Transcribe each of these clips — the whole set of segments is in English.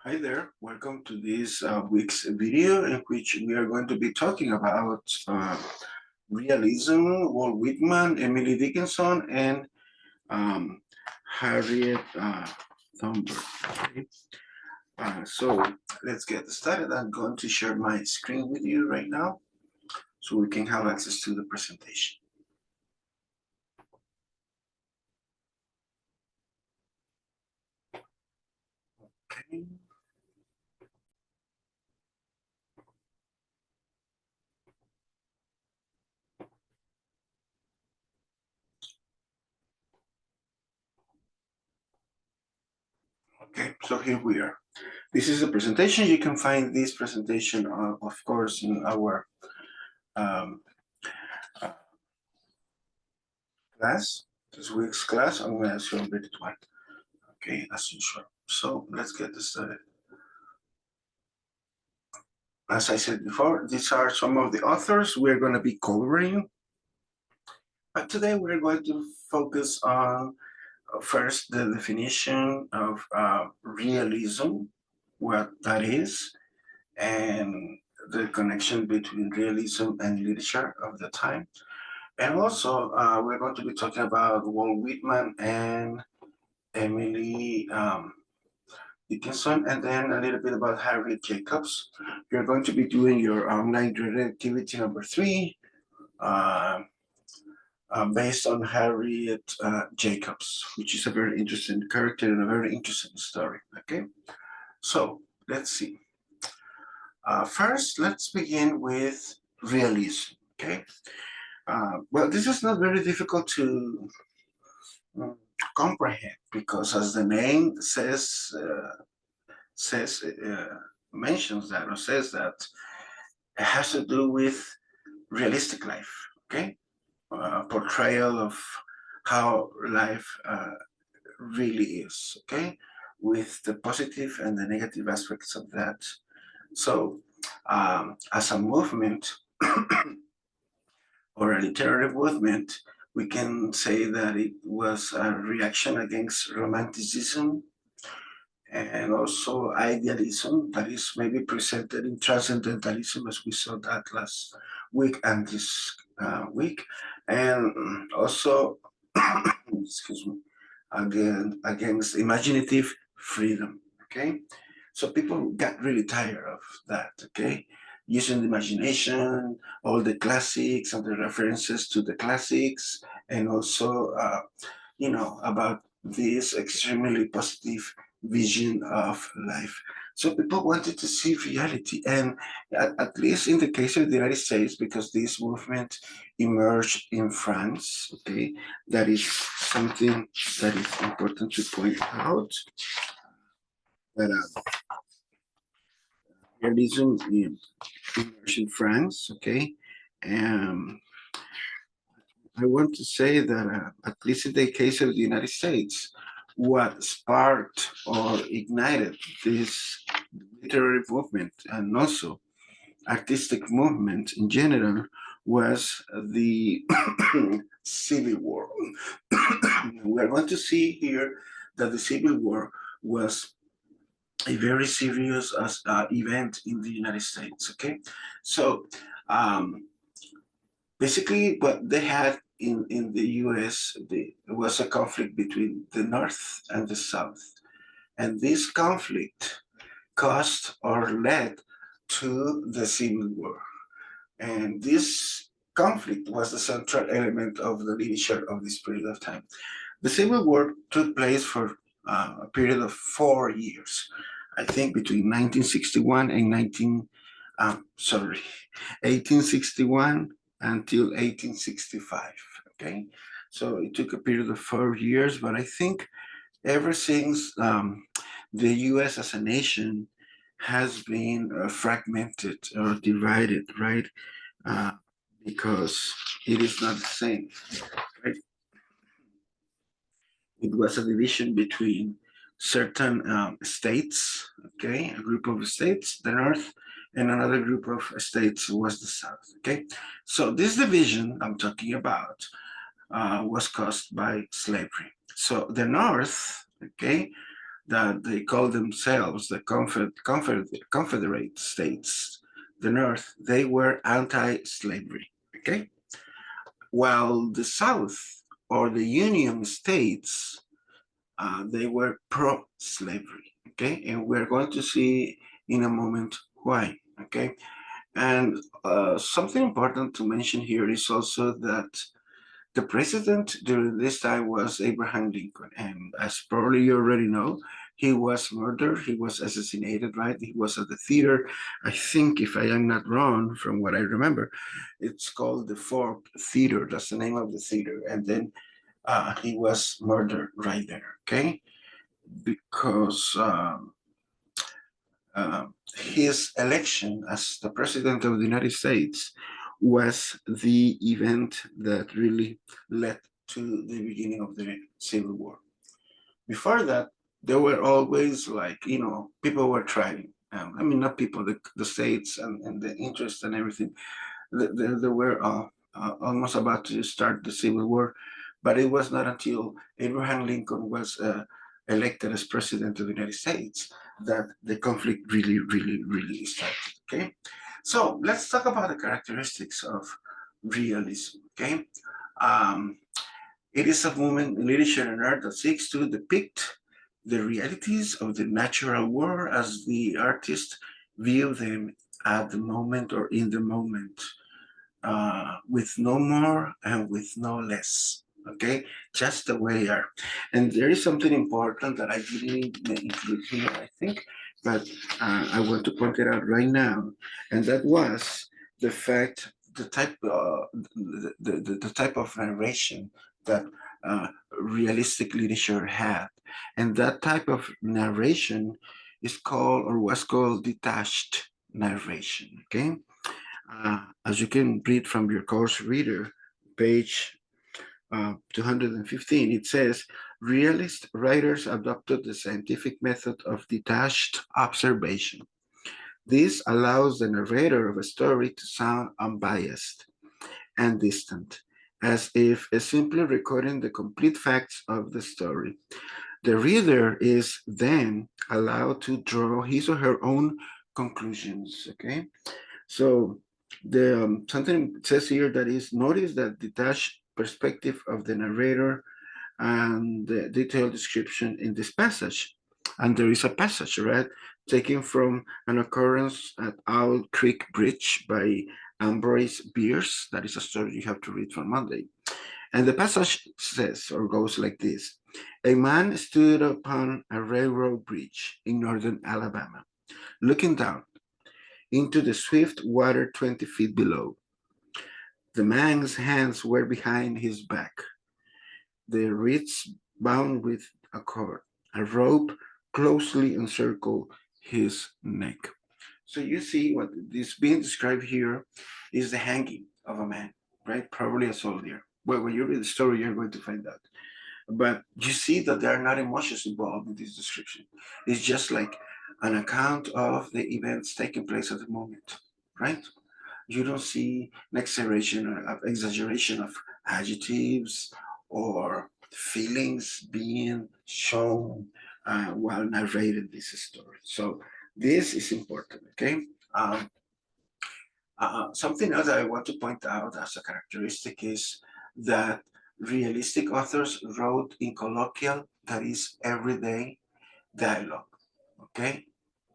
Hi there, welcome to this week's video in which we are going to be talking about realism, Walt Whitman, Emily Dickinson, and um, Harriet Thornburg. Okay? So let's get started. I'm going to share my screen with you right now so we can have access to the presentation. Okay. Okay, so here we are. This is the presentation. You can find this presentation, of course, in our um, uh, class, this week's class. I'm going to show bit one. Okay, as usual. So let's get started. As I said before, these are some of the authors we're going to be covering. But today we're going to focus on first the definition of realism, what that is, and the connection between realism and literature of the time. And also, we're going to be talking about Walt Whitman and Emily Dickinson, and then a little bit about Harriet Jacobs. You're going to be doing your online graded activity number 3, uh, based on Harriet Jacobs, which is a very interesting character and a very interesting story. Okay, so let's see. First, let's begin with realism. Okay, well, this is not very difficult to comprehend because, as the name mentions that or says that it has to do with realistic life, okay? Portrayal of how life really is, okay? With the positive and the negative aspects of that. So, as a movement or a literary movement, we can say that it was a reaction against romanticism and also idealism that is maybe presented in transcendentalism, as we saw that last week and this week, and also, excuse me, again against imaginative freedom. Okay, so people got really tired of that. Okay, using the imagination, all the classics and the references to the classics, and also, about this extremely positive vision of life. So people wanted to see reality, and at least in the case of the United States, because this movement emerged in France, okay, that is something that is important to point out, that realism emerged in France, okay. I want to say that, at least in the case of the United States, what sparked or ignited this literary movement and also artistic movement in general was the Civil War. We are going to see here that the Civil War was a very serious event in the United States. Okay, so basically what they had in the US, was a conflict between the North and the South. And this conflict caused or led to the Civil War. And this conflict was the central element of the literature of this period of time. The Civil War took place for a period of 4 years, I think between 1961 and 1861 until 1865. Okay, so it took a period of 4 years, but I think ever since, the U.S. as a nation has been fragmented or divided, right? Uh, because it is not the same, right? It was a division between certain states, okay, a group of states, the North, and another group of states was the South, okay? So this division I'm talking about was caused by slavery. So the North, okay, that they call themselves the Confederate States, the North, they were anti-slavery, okay? While the South or the Union States, they were pro-slavery, okay? And we're going to see in a moment why, okay? And something important to mention here is also that the president during this time was Abraham Lincoln. And as probably you already know, he was murdered, he was assassinated, right? He was at the theater. I think, if I am not wrong, from what I remember, it's called the Ford Theater. That's the name of the theater. And then he was murdered right there, okay? Because his election as the president of the United States was the event that really led to the beginning of the Civil War. Before that, there were always, like, people were trying. I mean, not people, the states and the interest and everything. They were almost about to start the Civil War, but it was not until Abraham Lincoln was elected as president of the United States that the conflict really, really, really started. Okay, so let's talk about the characteristics of realism. Okay, um, it is a movement in literature and art that seeks to depict the realities of the natural world as the artist view them at the moment or in the moment, with no more and with no less. Okay, just the way they are. And there is something important that I didn't include here, I think, but I want to point it out right now, and that was the fact, the type of narration that realistic literature had, and that type of narration is called, or was called, detached narration. Okay, as you can read from your course reader, page 215, it says, realist writers adopted the scientific method of detached observation. This allows the narrator of a story to sound unbiased and distant, as if simply recording the complete facts of the story. The reader is then allowed to draw his or her own conclusions. Okay, so the something it says here that is, notice that detached perspective of the narrator and the detailed description in this passage. And there is a passage, right, taken from an occurrence at Owl Creek Bridge by Ambrose Bierce. That is a story you have to read for Monday. And the passage says, or goes like this: a man stood upon a railroad bridge in northern Alabama, looking down into the swift water 20 feet below. The man's hands were behind his back, the wrists bound with a cord. A rope closely encircled his neck. So you see what is being described here is the hanging of a man, right? Probably a soldier. Well, when you read the story, you're going to find out. But you see that there are not emotions involved in this description. It's just like an account of the events taking place at the moment, right? You don't see an exaggeration of adjectives or feelings being shown while narrating this story. So this is important, okay? Something else that I want to point out as a characteristic is that realistic authors wrote in colloquial, that is everyday dialogue, okay?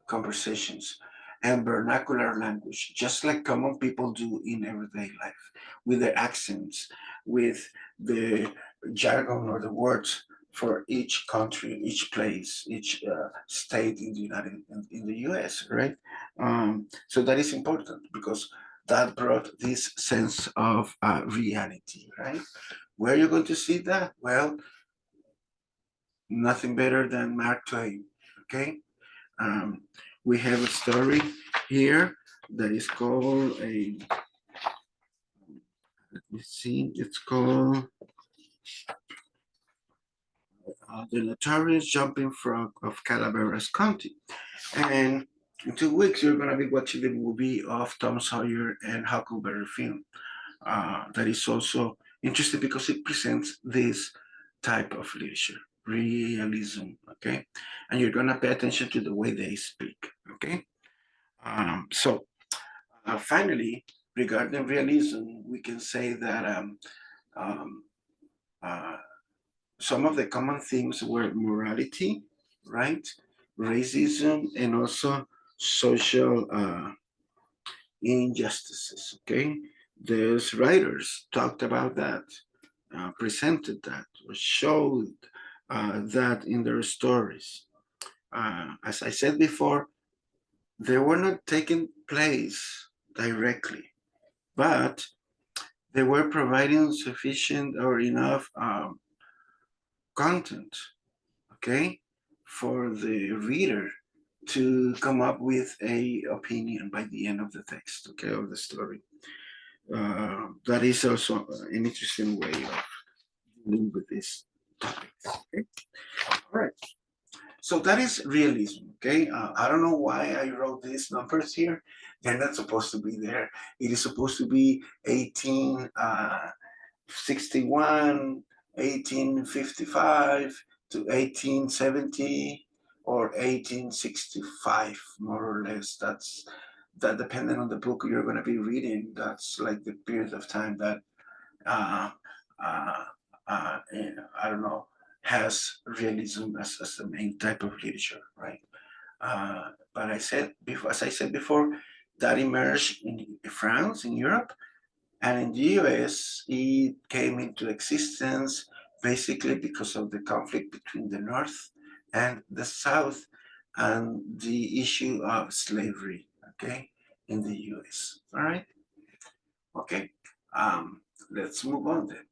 Conversations and vernacular language, just like common people do in everyday life, with their accents, with the jargon or the words for each country, each place, each state in the in the U.S. Right? So that is important because that brought this sense of reality. Right? Where are you going to see that? Well, nothing better than Mark Twain. Okay. Um, we have a story here that is called a, let me see, it's called The Notorious Jumping Frog of Calaveras County. And in 2 weeks, you're going to be watching the movie of Tom Sawyer and Huckleberry Finn. That is also interesting because it presents this type of literature, realism, okay? And you're gonna pay attention to the way they speak, okay? So finally, regarding realism, we can say that um, uh, some of the common themes were morality, right? Racism, and also social injustices, okay? Those writers talked about that, presented that, or showed that in their stories. As I said before, they were not taking place directly, but they were providing sufficient or enough content, okay, for the reader to come up with a opinion by the end of the text, okay, of the story. That is also an interesting way of dealing with this topic. Okay, all right. So that is realism, okay? I don't know why I wrote these numbers here. They're not supposed to be there. It is supposed to be 1861, 1855 to 1870 or 1865, more or less. That depending on the book you're going to be reading, that's like the period of time that uh, uh, I don't know, has realism as the main type of literature, right? But I said before, as I said before, that emerged in France, in Europe, and in the US, it came into existence basically because of the conflict between the North and the South and the issue of slavery, okay, in the US. All right? Okay. Let's move on then.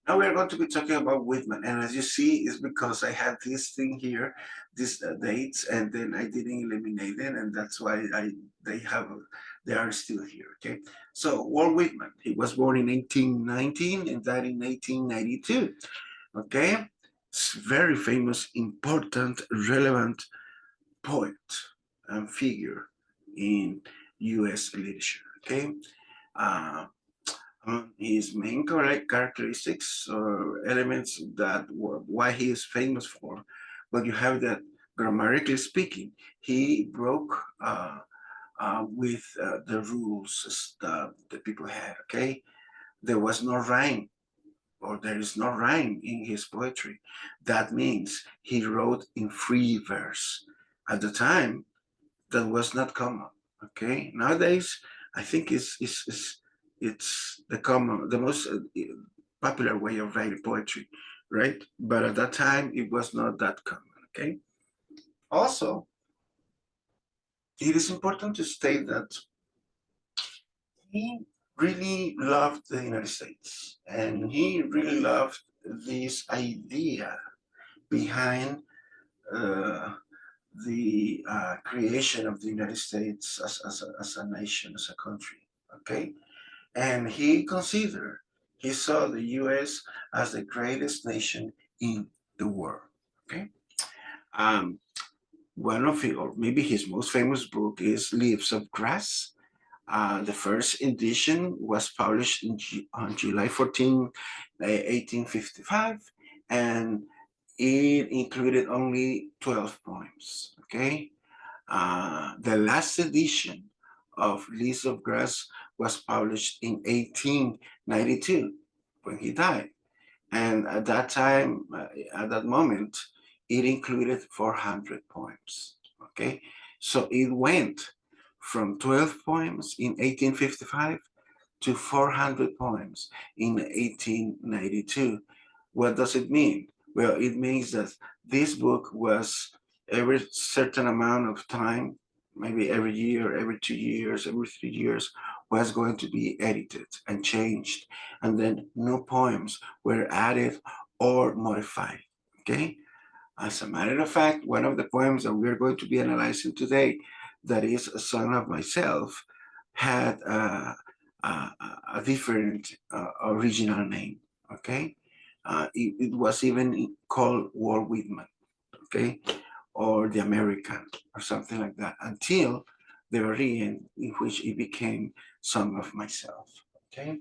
Now we are going to be talking about Whitman, and as you see, it's because I had this thing here, these dates, and then I didn't eliminate them, and that's why they are still here. Okay, so Walt Whitman, he was born in 1819 and died in 1892. Okay, it's very famous, important, relevant poet and figure in U.S. literature. Okay. Uh, his main characteristics or elements that why he is famous for, but you have that grammatically speaking, he broke with the rules that the people had. Okay, there was no rhyme, or there is no rhyme in his poetry. That means he wrote in free verse. At the time, that was not common. Okay, nowadays I think it's the most popular way of writing poetry, right? But at that time it was not that common. Okay. Also, it is important to state that he really loved the United States, and he really loved this idea behind uh, the creation of the United States as a nation, as a country. Okay, and he saw the U.S. as the greatest nation in the world. Okay, um, one of his, or maybe his most famous book is Leaves of Grass. The first edition was published on July 14, 1855, and it included only 12 poems. Okay, the last edition of Leaves of Grass was published in 1892 when he died. And at that time, at that moment, it included 400 poems. Okay, so it went from 12 poems in 1855 to 400 poems in 1892. What does it mean? Well, it means that this book was every certain amount of time, maybe every year, every 2 years, every 3 years, was going to be edited and changed. And then new poems were added or modified. Okay? As a matter of fact, one of the poems that we're going to be analyzing today, that is A Son of Myself, had a different original name. Okay, it was even called Walt Whitman. Okay, or the American, or something like that, until the very end, in which it became Son of Myself. Okay,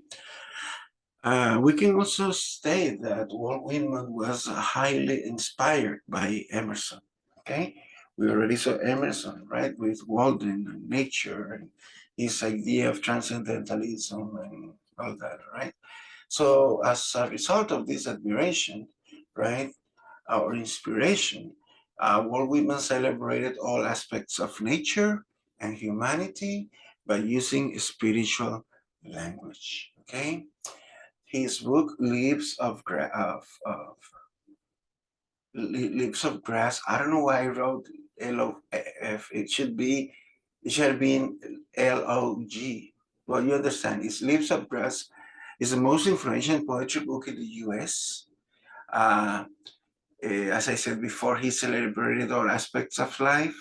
We can also state that Walt Whitman was highly inspired by Emerson. Okay, we already saw Emerson, right, with Walden and nature and his idea of transcendentalism and all that, right? So, as a result of this admiration, right, or inspiration, Walt Whitman celebrated all aspects of nature and humanity by using spiritual language. Okay, his book Leaves of Grass. I don't know why I wrote L-O-F. It should have been L-O-G. Well, you understand. It's Leaves of Grass is the most influential poetry book in the U.S. Uh, as I said before, he celebrated all aspects of life,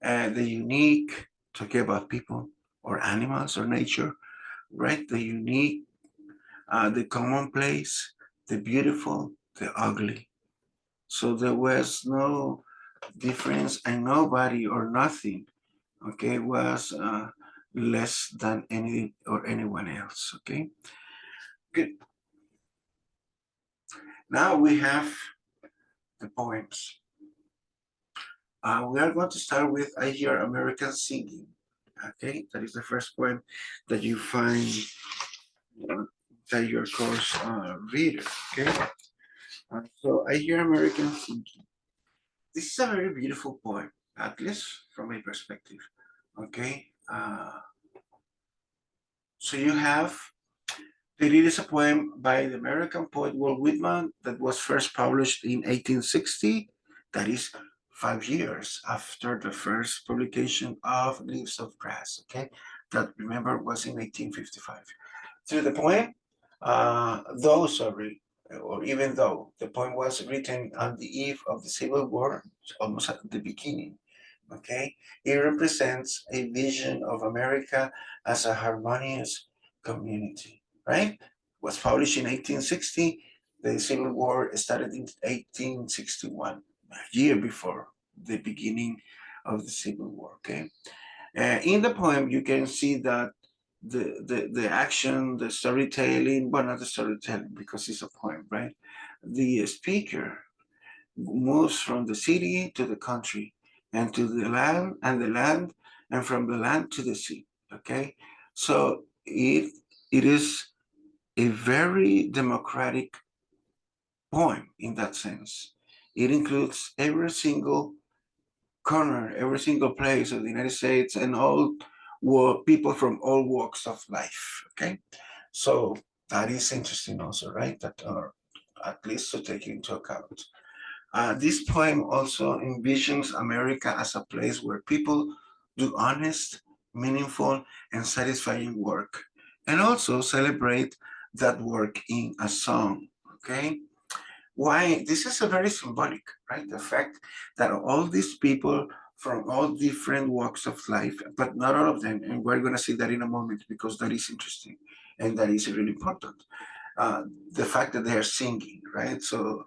the unique, talking about people or animals or nature, right? The unique, the commonplace, the beautiful, the ugly. So there was no difference, and nobody or nothing, okay, was less than any or anyone else. Okay, good. Now we have the poems. We are going to start with I Hear American Singing. Okay, that is the first poem that you find that your course reader. Okay, so I Hear American Singing. This is a very beautiful poem, at least from my perspective. Okay, so you have it is a poem by the American poet Walt Whitman that was first published in 1860. That is 5 years after the first publication of Leaves of Grass. Okay, that remember was in 1855. Through the poem, or even though the poem was written on the eve of the Civil War, almost at the beginning, okay, it represents a vision of America as a harmonious community, right? It was published in 1860. The Civil War started in 1861, a year before the beginning of the Civil War, okay? In the poem, you can see that the action, the storytelling, well, not the storytelling because it's a poem, right? The speaker moves from the city to the country and to the land, and from the land to the sea. Okay, so it is a very democratic poem in that sense. It includes every single corner, every single place of the United States, and all people from all walks of life. Okay, so that is interesting also, right? That or at least to take into account. This poem also envisions America as a place where people do honest, meaningful, and satisfying work, and also celebrate that work in a song. Okay, why this is a very symbolic, right? The fact that all these people from all different walks of life, but not all of them, and we're going to see that in a moment because that is interesting and that is really important. Uh, the fact that they are singing, right? So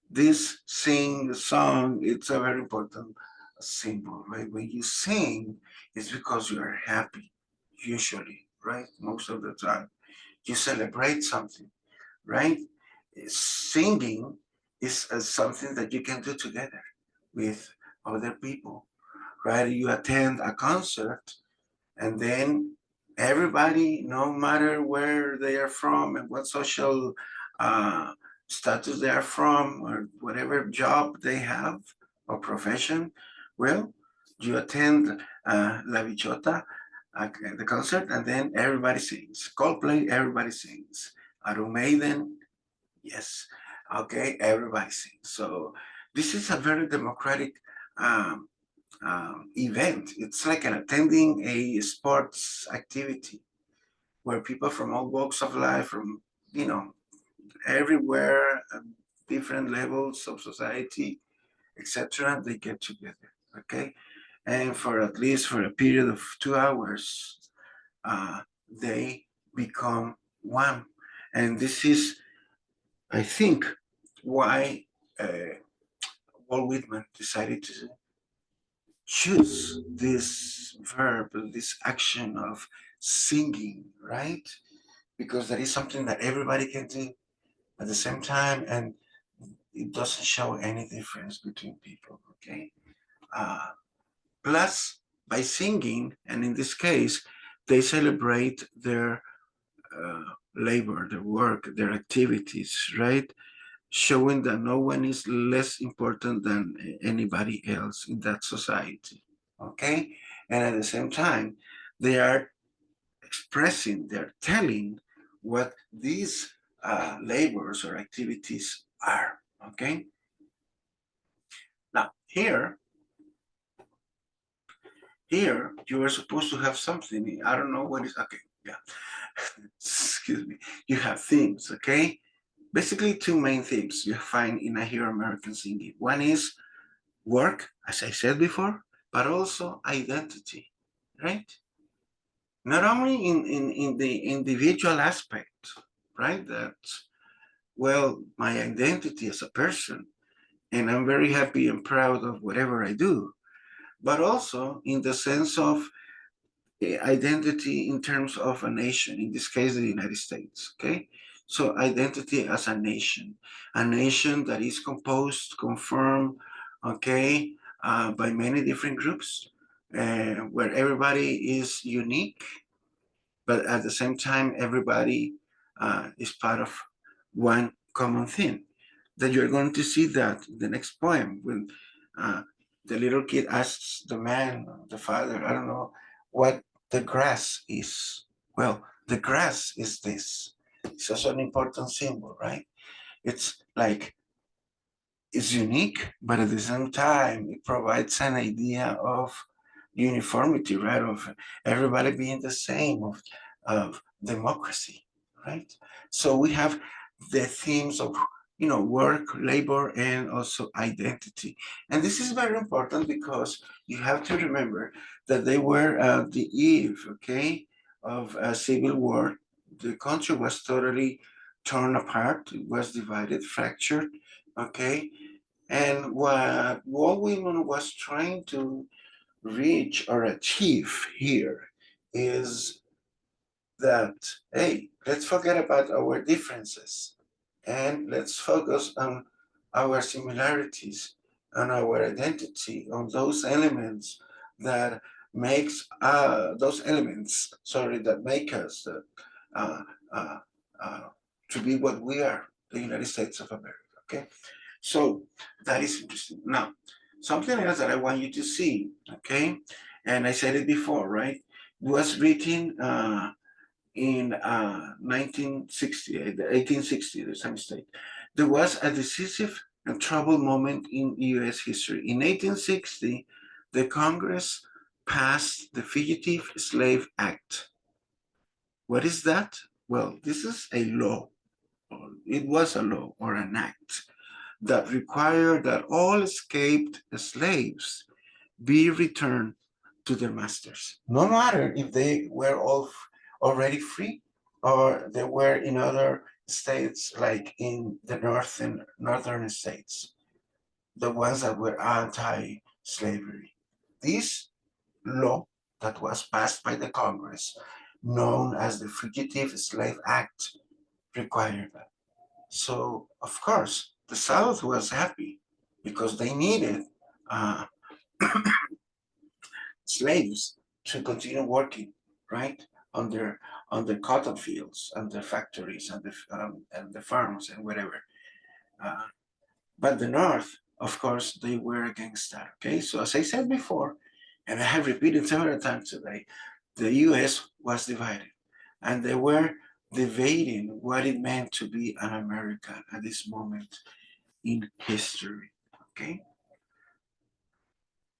this sing song, it's a very important symbol, right? When you sing, it's because you are happy, usually, right? Most of the time, you celebrate something, right? Singing is something that you can do together with other people, right? You attend a concert and then everybody, no matter where they are from and what social uh, status they are from or whatever job they have or profession, well, you attend La Bichota, the concert, and then everybody sings. Coldplay, everybody sings. Iron Maiden, yes. Okay, everybody sings. So this is a very democratic um, event. It's like an attending a sports activity where people from all walks of life, from you know everywhere, different levels of society, etc., they get together. Okay, and for at least for a period of 2 hours, they become one. And this is, I think, why Walt Whitman decided to choose this verb, this action of singing, right? because that is something that everybody can do at the same time, and it doesn't show any difference between people. Okay. Uh, Plus, by singing, and in this case, they celebrate their labor, their work, their activities, right? Showing that no one is less important than anybody else in that society. Okay? And at the same time, they are expressing, they're telling what these labors or activities are. Okay? Now, here you are supposed to have something. I don't know what is, okay, yeah. Excuse me. You have themes, okay? Basically, two main themes you find in I Hear American Singing. One is work, as I said before, but also identity, right? Not only in the individual aspect, right? That, well, my identity as a person, and I'm very happy and proud of whatever I do, but also in the sense of identity in terms of a nation, in this case, the United States. Okay. So, identity as a nation that is composed, confirmed, okay, by many different groups, where everybody is unique, but at the same time, everybody is part of one common thing. That you're going to see that in the next poem when uh, the little kid asks the man, the father, I don't know what the grass is. Well, the grass is this. It's also an important symbol, right? It's like is unique, but at the same time, it provides an idea of uniformity, right? Of everybody being the same, of democracy, right? So we have the themes of work, labor, and also identity. And this is very important because you have to remember that they were at the eve, okay, of a civil war. The country was totally torn apart. It was divided, fractured, okay, and what Woolman was trying to reach or achieve here is that, hey, let's forget about our differences and let's focus on our similarities, on our identity, on those elements that that make us uh, uh, uh, to be what we are, the United States of America. Okay. So that is interesting. Now, something else that I want you to see, okay, and I said it before, right? It was written in 1960, 1860, there's a mistake. There was a decisive and troubled moment in US history. In 1860, the Congress passed the Fugitive Slave Act. What is that? Well, this is a law. It was a law or an act that required that all escaped slaves be returned to their masters, no matter if they were all already free or they were in other states, like in the northern states, the ones that were anti-slavery. This law that was passed by the Congress, known as the Fugitive Slave Act, required that. So, of course, the South was happy because they needed uh, slaves to continue working, right, on their cotton fields and their factories and the farms and whatever. Uh, but the North, of course, they were against that. Okay, so as I said before, and I have repeated several times today, the U.S. was divided, and they were debating what it meant to be an American at this moment in history. Okay.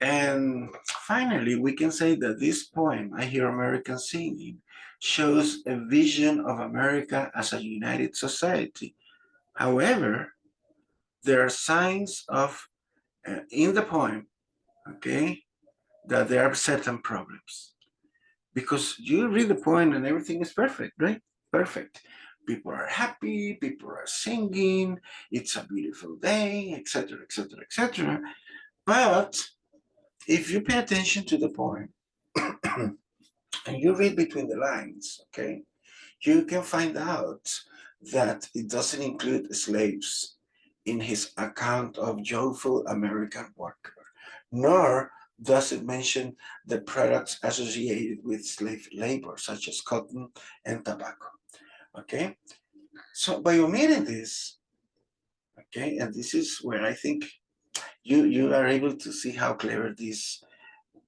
And finally, we can say that this poem, I Hear American Singing, shows a vision of America as a united society. However, there are signs of, in the poem, okay, that there are certain problems. Because you read the poem and everything is perfect, right? Perfect. People are happy, people are singing, it's a beautiful day, etc., etc., etc. But if you pay attention to the poem and you read between the lines, okay, you can find out that it doesn't include slaves in his account of joyful American worker, nor does it mention the products associated with slave labor, such as cotton and tobacco. Okay, so by omitting this, okay, and this is where I think you are able to see how clever this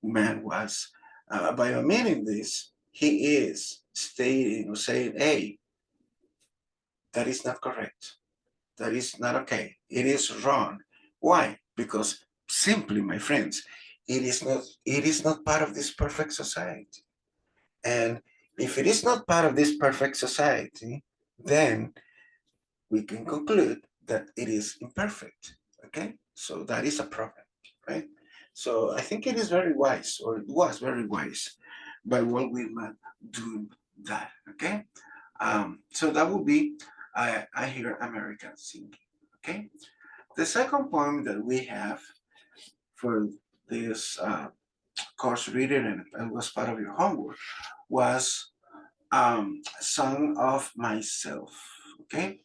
man was. By omitting this, he is stating or saying, hey, that is not correct. That is not okay. It is wrong. Why? Because simply, my friends, it is not part of this perfect society. And if it is not part of this perfect society, then we can conclude that it is imperfect. Okay? So that is a problem, right? So I think it is very wise, or it was very wise by Walt Whitman doing that. Okay? So that would be I Hear Americans Singing. Okay? The second poem that we have for this course reading and was part of your homework was Song of Myself. Okay?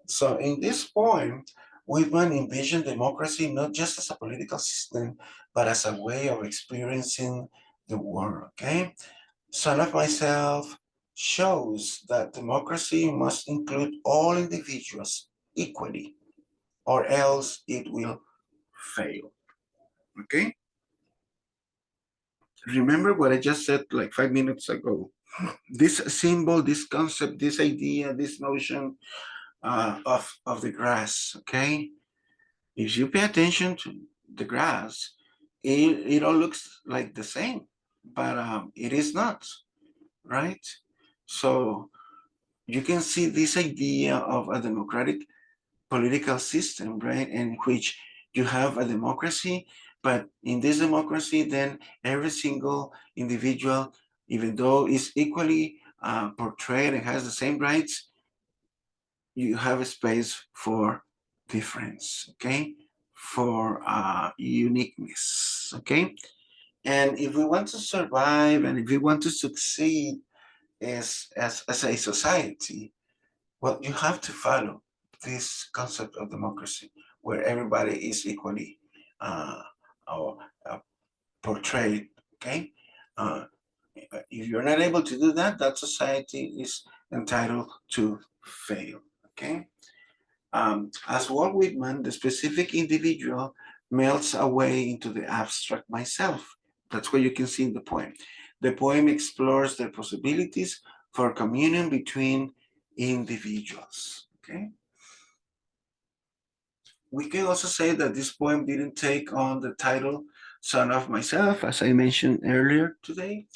So in this poem, Whitman envisioned democracy not just as a political system, but as a way of experiencing the world. Okay? Son of Myself shows that democracy must include all individuals equally, or else it will fail. Okay? Remember what I just said like 5 minutes ago. This symbol, this concept, this idea, this notion of the grass, okay? If you pay attention to the grass, it all looks like the same, but it is not, right? So you can see this idea of a democratic political system, right, in which you have a democracy, but in this democracy, then every single individual, even though is equally portrayed and has the same rights, you have a space for difference, okay, for uniqueness, okay. And if we want to survive and if we want to succeed as a society, well, you have to follow this concept of democracy, where everybody is equally uh, or, portrayed. Okay, uh, if you're not able to do that, that society is entitled to fail. Okay, as Walt Whitman, the specific individual melts away into the abstract myself. That's what you can see in the poem. The poem explores the possibilities for communion between individuals. Okay. We can also say that this poem didn't take on the title Son of Myself, as I mentioned earlier today,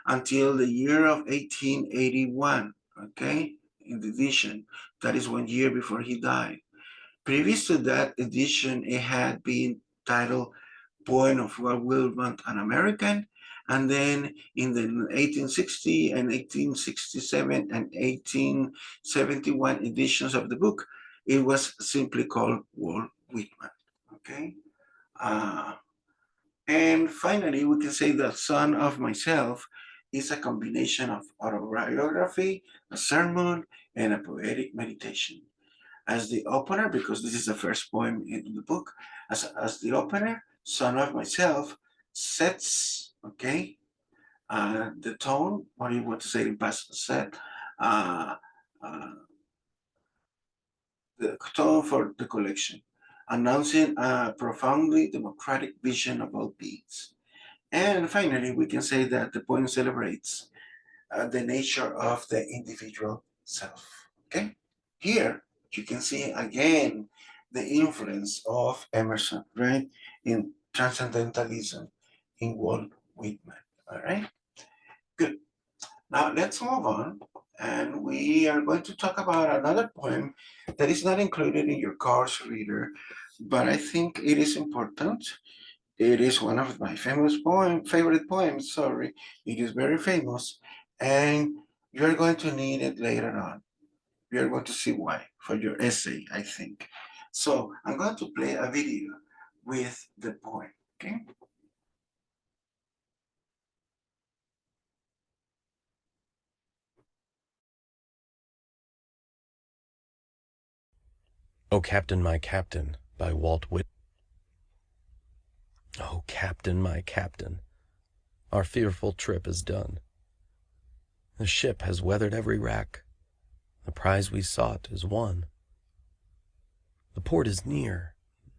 until the year of 1881. Okay, in the edition. That is 1 year before he died. Previous to that edition, it had been titled Poem of Walt Whitman, an American. And then in the 1860 and 1867 and 1871 editions of the book, it was simply called Walt Whitman. Okay. Uh, and finally, we can say that Son of Myself is a combination of autobiography, a sermon, and a poetic meditation as the opener, because this is the first poem in the book, as the opener, Son of Myself sets, okay, the tone, what do you want to say in past set, uh, uh, the tone for the collection, announcing a profoundly democratic vision of all beings. And finally, we can say that the poem celebrates the nature of the individual self. Okay? Here, you can see again the influence of Emerson, right? In transcendentalism in Walt Whitman. All right? Good. Now, let's move on. And we are going to talk about another poem that is not included in your course reader, but I think it is important. It is one of my favorite poems, sorry. It is very famous, and you're going to need it later on. You're going to see why for your essay, I think. So I'm going to play a video with the poem, okay? O Captain, My Captain by Walt Whitman. O Captain, my Captain, our fearful trip is done. The ship has weathered every wrack. The prize we sought is won. The port is near.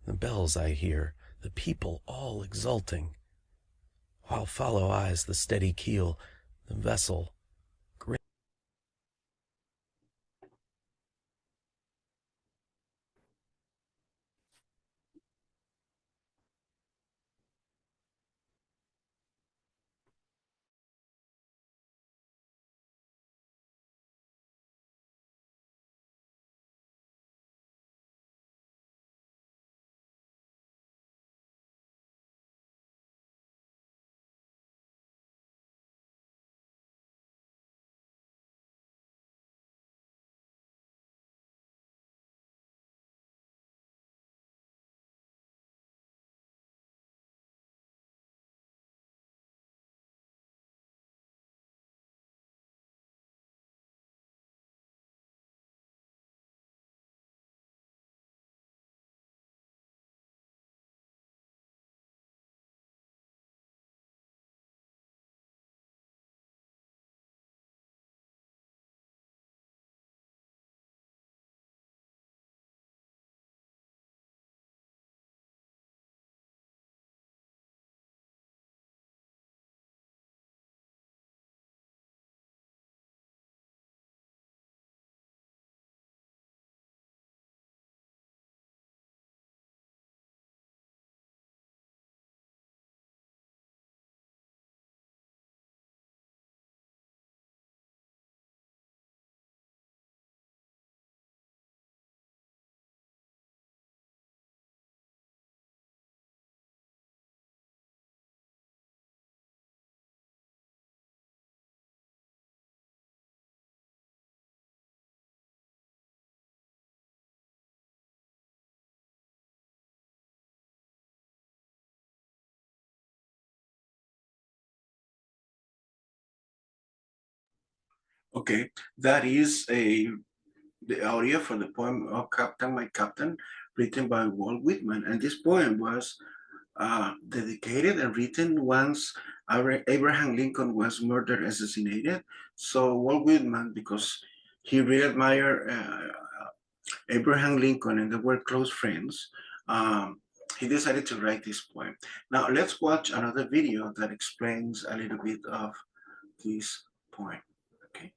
The bells I hear, the people all exulting, while follow eyes the steady keel, the vessel. Okay, that is the audio for the poem "Oh Captain, My Captain," written by Walt Whitman. And this poem was dedicated and written once Abraham Lincoln was murdered, assassinated. So Walt Whitman, because he really admired Abraham Lincoln and they were close friends, he decided to write this poem. Now let's watch another video that explains a little bit of this poem. Okay.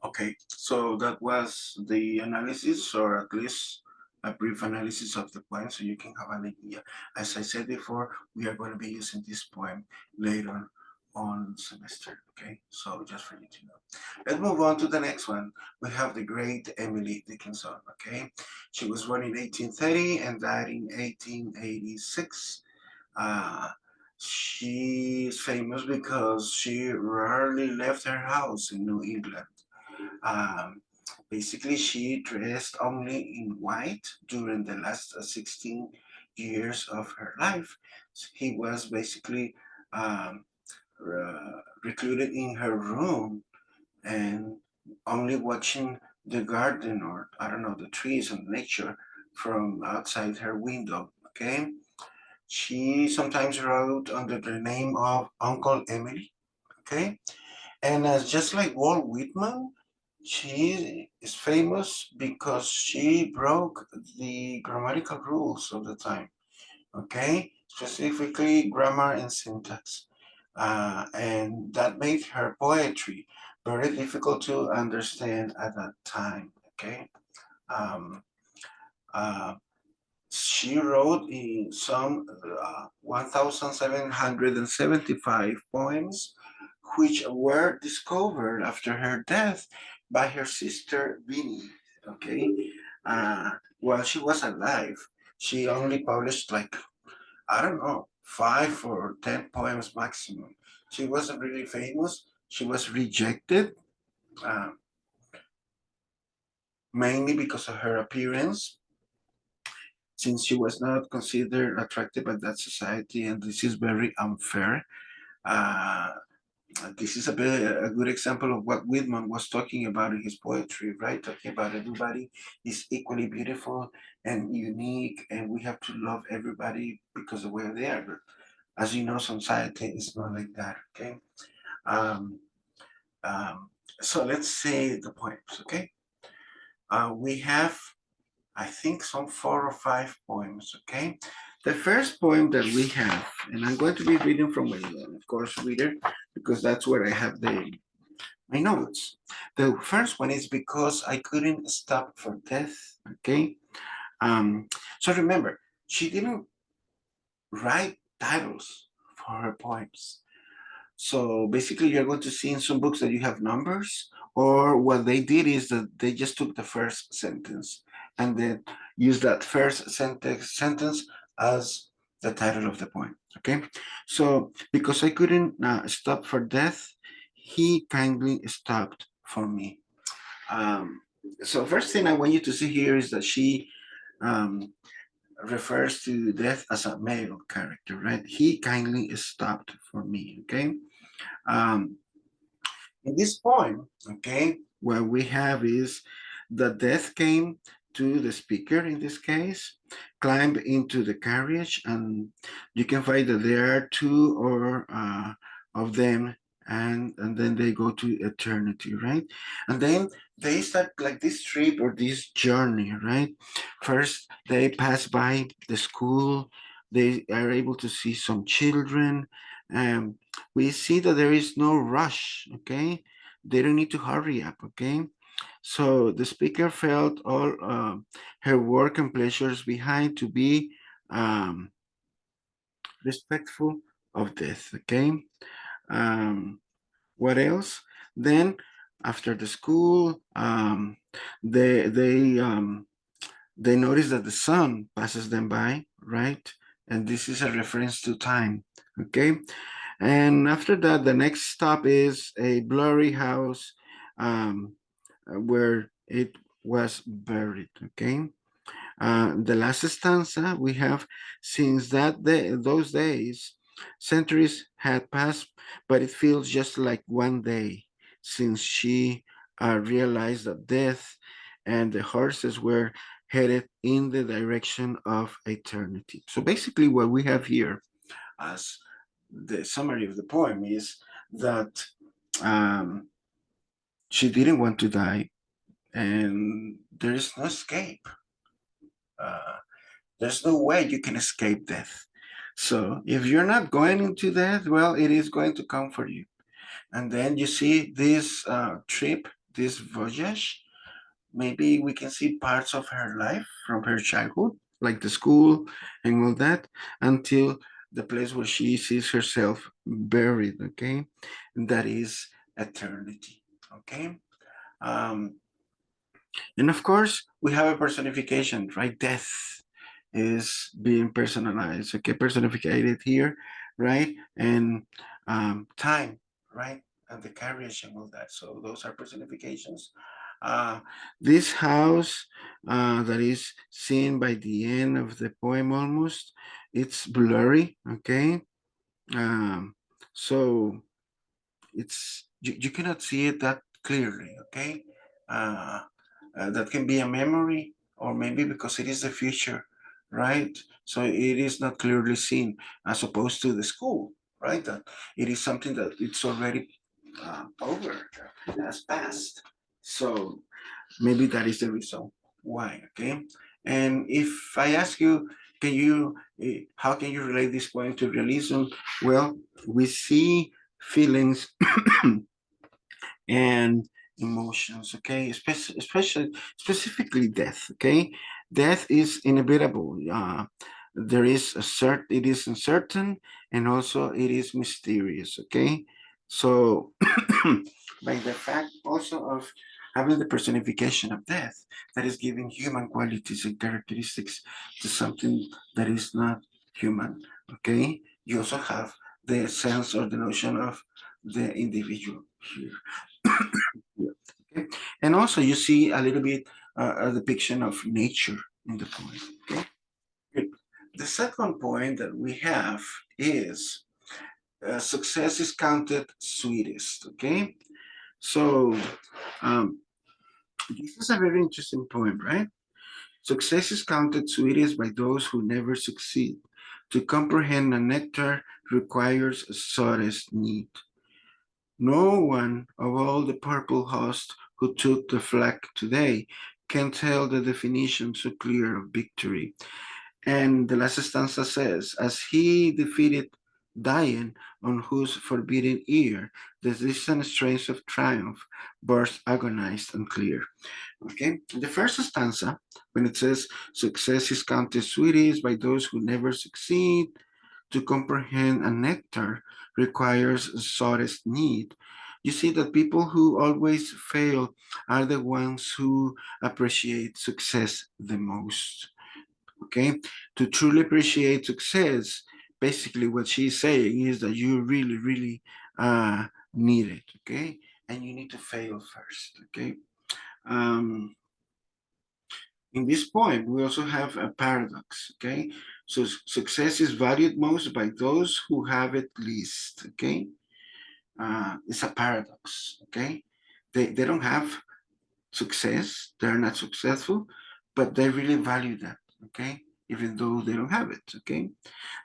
Okay, so that was the analysis, or at least a brief analysis of the poem, so you can have an idea. As I said before, we are going to be using this poem later on the semester. Okay, so just for you to know. Let's move on to the next one. We have the great Emily Dickinson. Okay, she was born in 1830 and died in 1886. Uh, she is famous because she rarely left her house in New England. um, Basically, she dressed only in white during the last 16 years of her life. He was basically um, recluded in her room and only watching the garden, or I don't know, the trees and nature from outside her window. Okay. She sometimes wrote under the name of Uncle Emily. Okay. And just like Walt Whitman, she is famous because she broke the grammatical rules of the time, okay? Specifically, grammar and syntax. And that made her poetry very difficult to understand at that time, okay? Um, uh, she wrote in some 1,775 poems, which were discovered after her death by her sister Vinnie. Okay, while she was alive, she only published like, I don't know, 5 or 10 poems maximum. She wasn't really famous. She was rejected, uh, mainly because of her appearance, since she was not considered attractive by that society, and this is very unfair. Uh, this is a good example of what Whitman was talking about in his poetry, right? Talking about everybody is equally beautiful and unique, and we have to love everybody because of where they are. But as you know, society is not like that, okay? Um, um, so let's say the poems, okay? We have, I think, some 4 or 5 poems, okay? The first poem that we have, and I'm going to be reading from a, of course, reader, because that's where I have my notes. The first one is Because I Couldn't Stop for Death, okay? Um, so remember, she didn't write titles for her poems. So basically, you're going to see in some books that you have numbers, or what they did is that they just took the first sentence and then used that first sentence as the title of the poem. Okay, so because I couldn't stop for death, he kindly stopped for me. Um, so first thing I want you to see here is that she um, refers to death as a male character, right? He kindly stopped for me. Okay. Um, in this poem, okay, what we have is the death came to the speaker in this case, climbed into the carriage, and you can find that there are two or of them, and then they go to eternity, right? And then they start like this trip or this journey, right? First, they pass by the school. They are able to see some children. Um, we see that there is no rush, okay? They don't need to hurry up, okay? So the speaker felt all her work and pleasures behind to be um, respectful of death, okay? Um, what else? Then after the school, they notice that the sun passes them by, right? And this is a reference to time, okay? And after that, the next stop is a blurry house where it was buried. Okay. The last stanza we have, since that day, those days, centuries had passed, but it feels just like one day since she realized that death and the horses were headed in the direction of eternity. So basically, what we have here as the summary of the poem is that um, she didn't want to die, and there is no escape. Uh, there's no way you can escape death. So if you're not going into death, well, it is going to come for you. And then you see this trip. this voyage, maybe we can see parts of her life from her childhood, like the school and all that, until the place where she sees herself buried, okay? And that is eternity, okay? Um, and of course, we have a personification, right? Death is being personalized, okay? Personified here, right? And time, right? And the carriage and all that. So those are personifications. Uh, this house that is seen by the end of the poem almost, it's blurry, okay? Um, so you cannot see it that clearly, okay? Uh, that can be a memory, or maybe because it is the future, right? So it is not clearly seen, as opposed to the school, right? That it is something that it's already over, has passed. So maybe that is the reason why, okay? And if I ask you, how can you relate this point to realism? Well, we see feelings and emotions, okay? Especially specifically death, okay? Death is inevitable. There is it is uncertain, and also it is mysterious, okay? So by the fact also of having the personification of death, that is giving human qualities and characteristics to something that is not human, okay? You also have the sense or the notion of the individual here. Yeah. Okay. And also you see a little bit a depiction of nature in the poem. Okay. Good. The second point that we have is success is counted sweetest. Okay. So um, this is a very interesting poem, right? Success is counted sweetest by those who never succeed. To comprehend a nectar requires a sawdust need. No one of all the purple host who took the flag today can tell the definition so clear of victory. And the last stanza says, as he defeated Dian, on whose forbidden ear the distant strains of triumph burst agonized and clear. Okay, the first stanza, when it says, success is counted sweetest by those who never succeed, to comprehend a nectar requires sawdust need. You see that people who always fail are the ones who appreciate success the most. Okay, to truly appreciate success, basically what she's saying is that you really, really need it. Okay, and you need to fail first. Okay, um, in this point, we also have a paradox, okay? So success is valued most by those who have it least, okay? It's a paradox, okay? They don't have success, they're not successful, but they really value that, okay? Even though they don't have it, okay?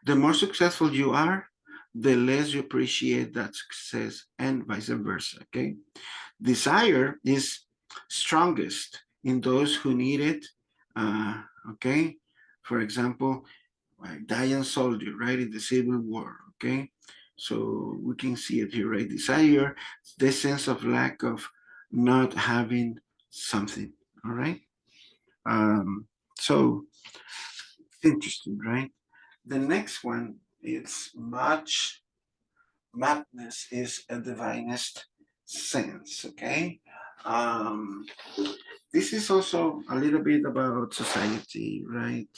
The more successful you are, the less you appreciate that success, and vice versa, okay? Desire is strongest in those who need it. Uh, okay, for example, like Diane soldier, right, in the Civil War. Okay, so we can see it here, right? Desire, the sense of lack of not having something. All right. Um, so it's interesting, right? The next one is much madness is a divinest sense. Okay. Um, this is also a little bit about society, right?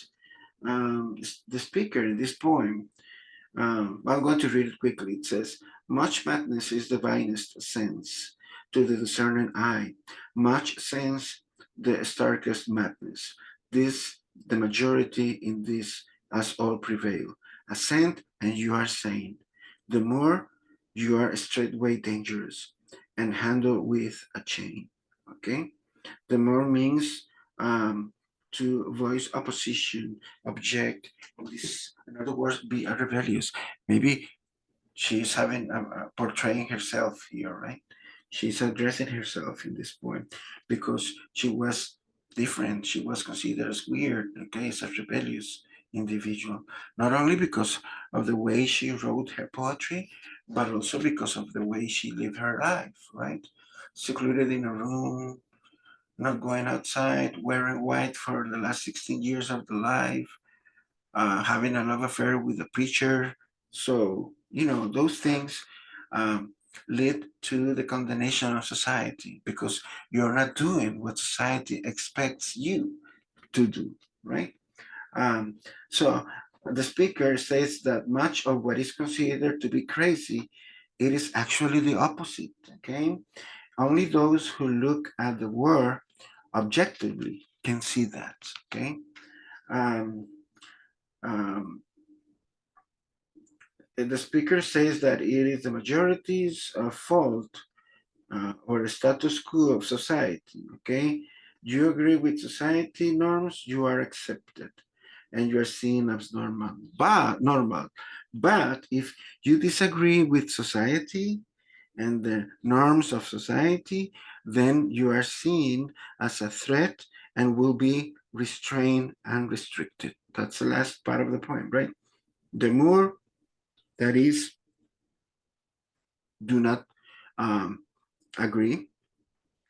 The speaker in this poem, I'm going to read it quickly. It says, much madness is the finest sense to the discerning eye, much sense the starkest madness. This, the majority in this, as all prevail. Assent, and you are sane. The more, you are straightway dangerous, and handle with a chain. Okay? The more means to voice opposition, object, this, in other words, be a rebellious. Maybe she's having portraying herself here, right? She's addressing herself in this poem because she was different. She was considered as weird, okay, as a rebellious individual. Not only because of the way she wrote her poetry, but also because of the way she lived her life, right? secluded in a room, not going outside, wearing white for the last 16 years of their life, having a love affair with a preacher. So, those things um, lead to the condemnation of society because you're not doing what society expects you to do, right? Um, so the speaker says that much of what is considered to be crazy, it is actually the opposite, okay? Only those who look at the world objectively can see that, okay? Um, um, the speaker says that it is the majority's fault or the status quo of society, okay? You agree with society norms, you are accepted and you are seen as normal. But if you disagree with society and the norms of society, then you are seen as a threat and will be restrained and restricted. That's the last part of the poem, right? The more that is do not um, agree,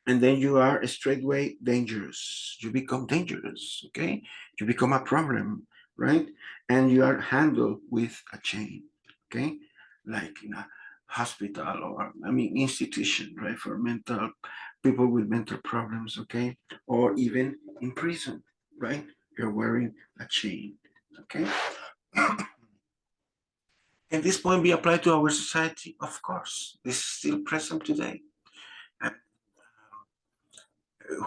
and then you are straightway dangerous. You become dangerous, okay? You become a problem, right? And you are handled with a chain, okay? Like in a hospital or, institution, right? For mental people with mental problems, okay? Or even in prison, right? You're wearing a chain, okay? Can this point be applied to our society? Of course. This is still present today. And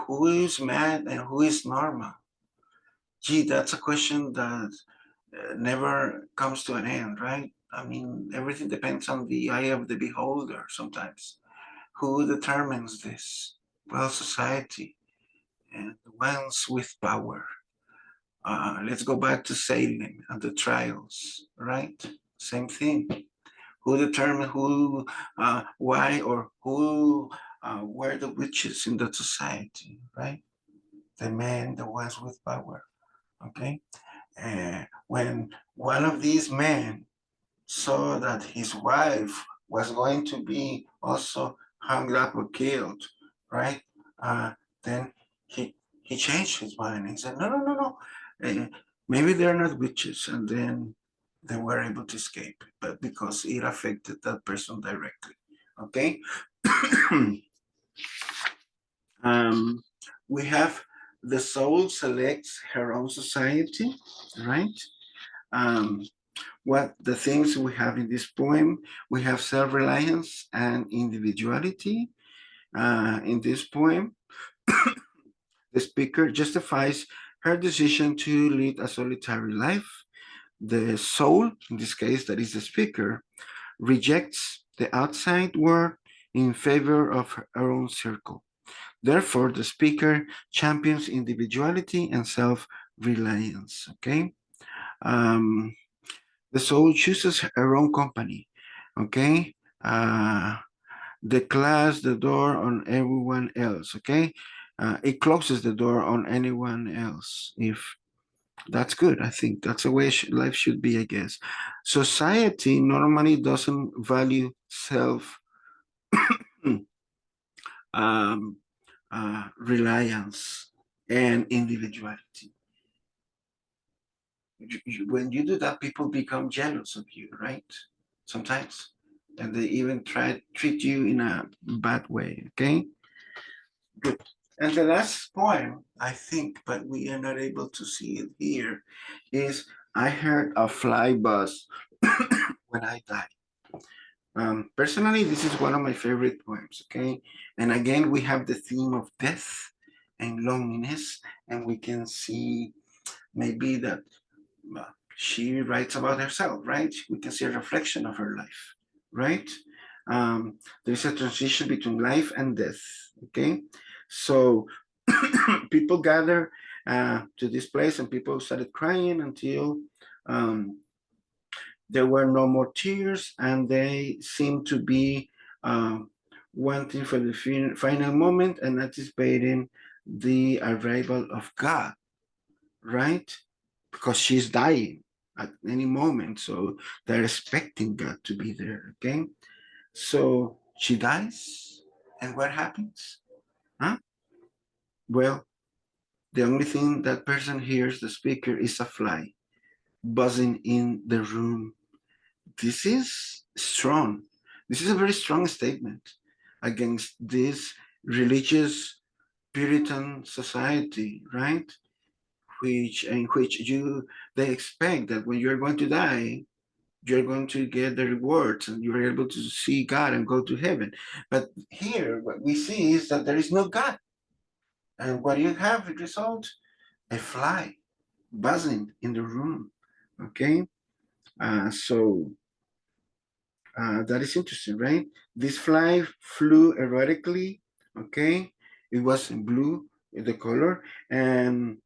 who is mad and who is normal? Gee, that's a question that never comes to an end, right? I mean, everything depends on the eye of the beholder sometimes. Who determines this? Well, society and the ones with power. Let's go back to Salem and the trials, right? Same thing. Who determined why, or who were the witches in the society, right? The men, the ones with power, okay? When one of these men saw that his wife was going to be also hung up or killed, right? Then he changed his mind and said, no, no, no, no. Maybe they're not witches, and then they were able to escape, but because it affected that person directly. Okay. um, we have the soul selects her own society, right? Um, what the things we have in this poem, we have self-reliance and individuality. In this poem, the speaker justifies her decision to lead a solitary life. The soul, in this case, that is the speaker, rejects the outside world in favor of her own circle. Therefore, the speaker champions individuality and self-reliance. Okay. Um, the soul chooses her own company. Okay. The class the door on everyone else. Okay. It closes the door on anyone else. If that's good, I think that's the way life should be, I guess. Society normally doesn't value self um, reliance and individuality. When you do that, people become jealous of you, right? Sometimes, and they even try to treat you in a bad way. Okay, good. And the last poem, I think, but we are not able to see it here, is I heard a fly buzz when I die. Personally, this is one of my favorite poems, okay? And again, we have the theme of death and loneliness, and we can see maybe that she writes about herself, right? We can see a reflection of her life, right? There's a transition between life and death, okay? So people gather to this place and people started crying until um, there were no more tears, and they seemed to be um, wanting for the final moment and anticipating the arrival of God, right? Because she's dying at any moment, so they're expecting God to be there. Okay, so she dies, And what happens? Huh? Well, the only thing that person hears the speaker is a fly buzzing in the room. This is strong. This is a very strong statement against this religious Puritan society, right? Which in which they expect that when you're going to die, you're going to get the rewards and you're able to see God and go to heaven. But here, what we see is that there is no God. And what you have, the result, a fly buzzing in the room. Okay, so that is interesting, right? This fly flew erratically. Okay, it was blue, the color, and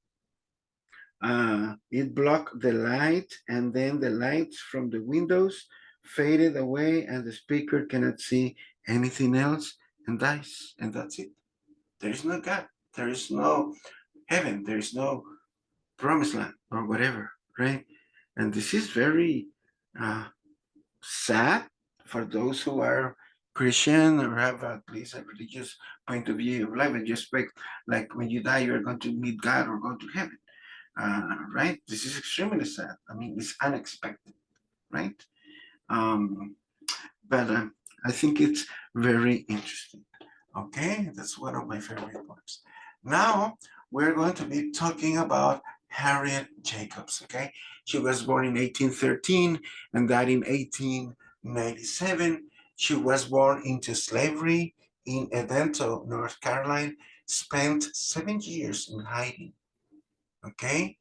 it blocked the light, and then the lights from the windows faded away, and the speaker cannot see anything else and dies, and that's it. There is no God. There is no heaven. There is no promised land or whatever, right? And this is very uh, sad for those who are Christian or have at least a religious point of view of life, and you expect, like, when you die, you're going to meet God or go to heaven, right? This is extremely sad. I mean, it's unexpected, right? Um, but I think it's very interesting. Okay, that's one of my favorite parts. Now we're going to be talking about Harriet Jacobs. Okay, she was born in 1813 and died in 1897. She was born into slavery in Edenton, North Carolina. Spent 7 years in hiding. Okay,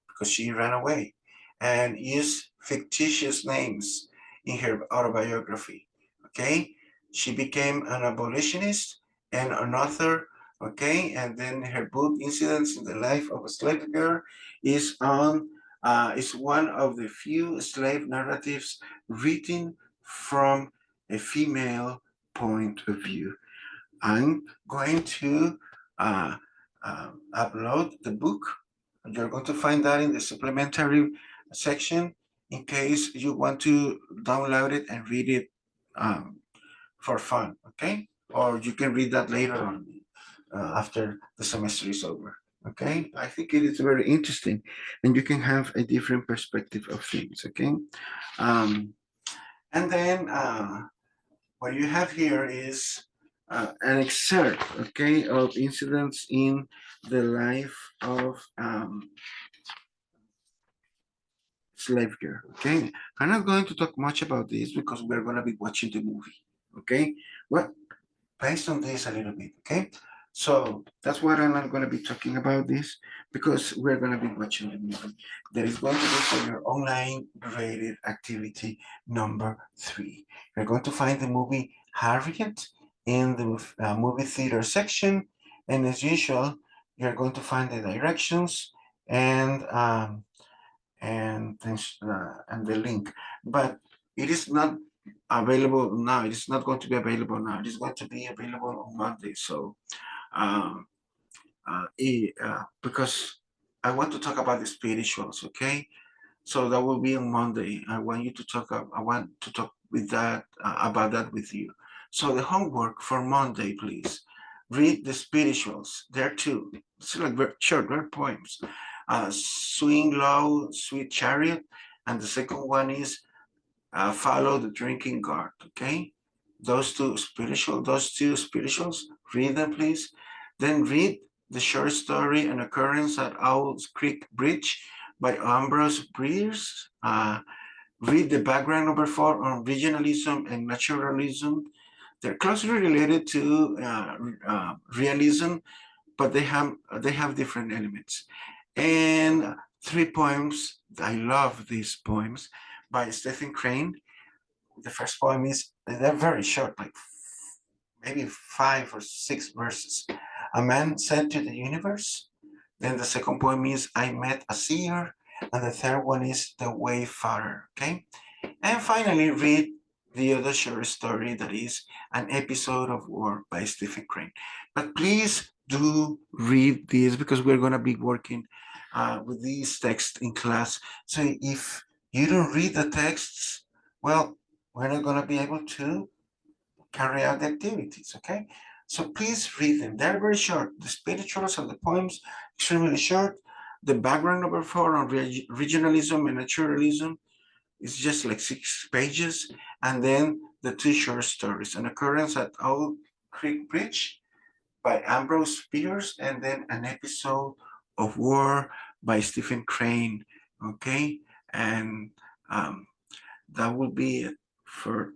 because she ran away and used fictitious names in her autobiography. Okay, she became an abolitionist and an author. Okay, and then her book "Incidents in the Life of a Slave Girl" is one of the few slave narratives written from a female point of view. I'm going to uh, upload the book. You're going to find that in the supplementary section in case you want to download it and read it um, for fun, okay? Or you can read that later on after the semester is over, okay? I think it is very interesting and you can have a different perspective of things, okay? Um, and then what you have here is an excerpt, okay, of incidents in the life of slave girl. Okay, I'm not going to talk much about this because we're going to be watching the movie. Okay, well, based on this a little bit. Okay, so that's what I'm not going to be talking about this because we're going to be watching the movie. That is going to be for your online graded activity number 3. You're going to find the movie Harriet in the movie theater section, and as usual, you're going to find the directions and and the link, but it is not available now. It is not going to be available now. It is going to be available on Monday. So um, because I want to talk about the spirituals, okay? So that will be on Monday. I want to talk with that about that with you. So the homework for Monday, please read the spirituals. There too. It's like very short, very poems. Swing Low, Sweet Chariot, and the second one is Follow the Drinking Gourd. Okay, those two spirituals. Read them, please. Then read the short story An Occurrence at Owl's Creek Bridge by Ambrose Bierce. Read the background number 4 on regionalism and naturalism. They're closely related to realism, but they have different elements. And 3 poems. I love these poems by Stephen Crane. The first poem is they're very short, like maybe 5 or 6 verses. A man said to the universe. Then the second poem is I met a seer, and the third one is the wayfarer. Okay, and finally read the other short story that is An Episode of War by Stephen Crane. But please do read this because we're going to be working with these texts in class. So if you don't read the texts, well, we're not going to be able to carry out the activities, okay? So please read them. They're very short. The spirituals and the poems, extremely short. The background number 4 on regionalism and naturalism is just like 6 pages. And then the 2 short stories, An Occurrence at Owl Creek Bridge by Ambrose Bierce, and then An Episode of War by Stephen Crane. Okay, and that will be it for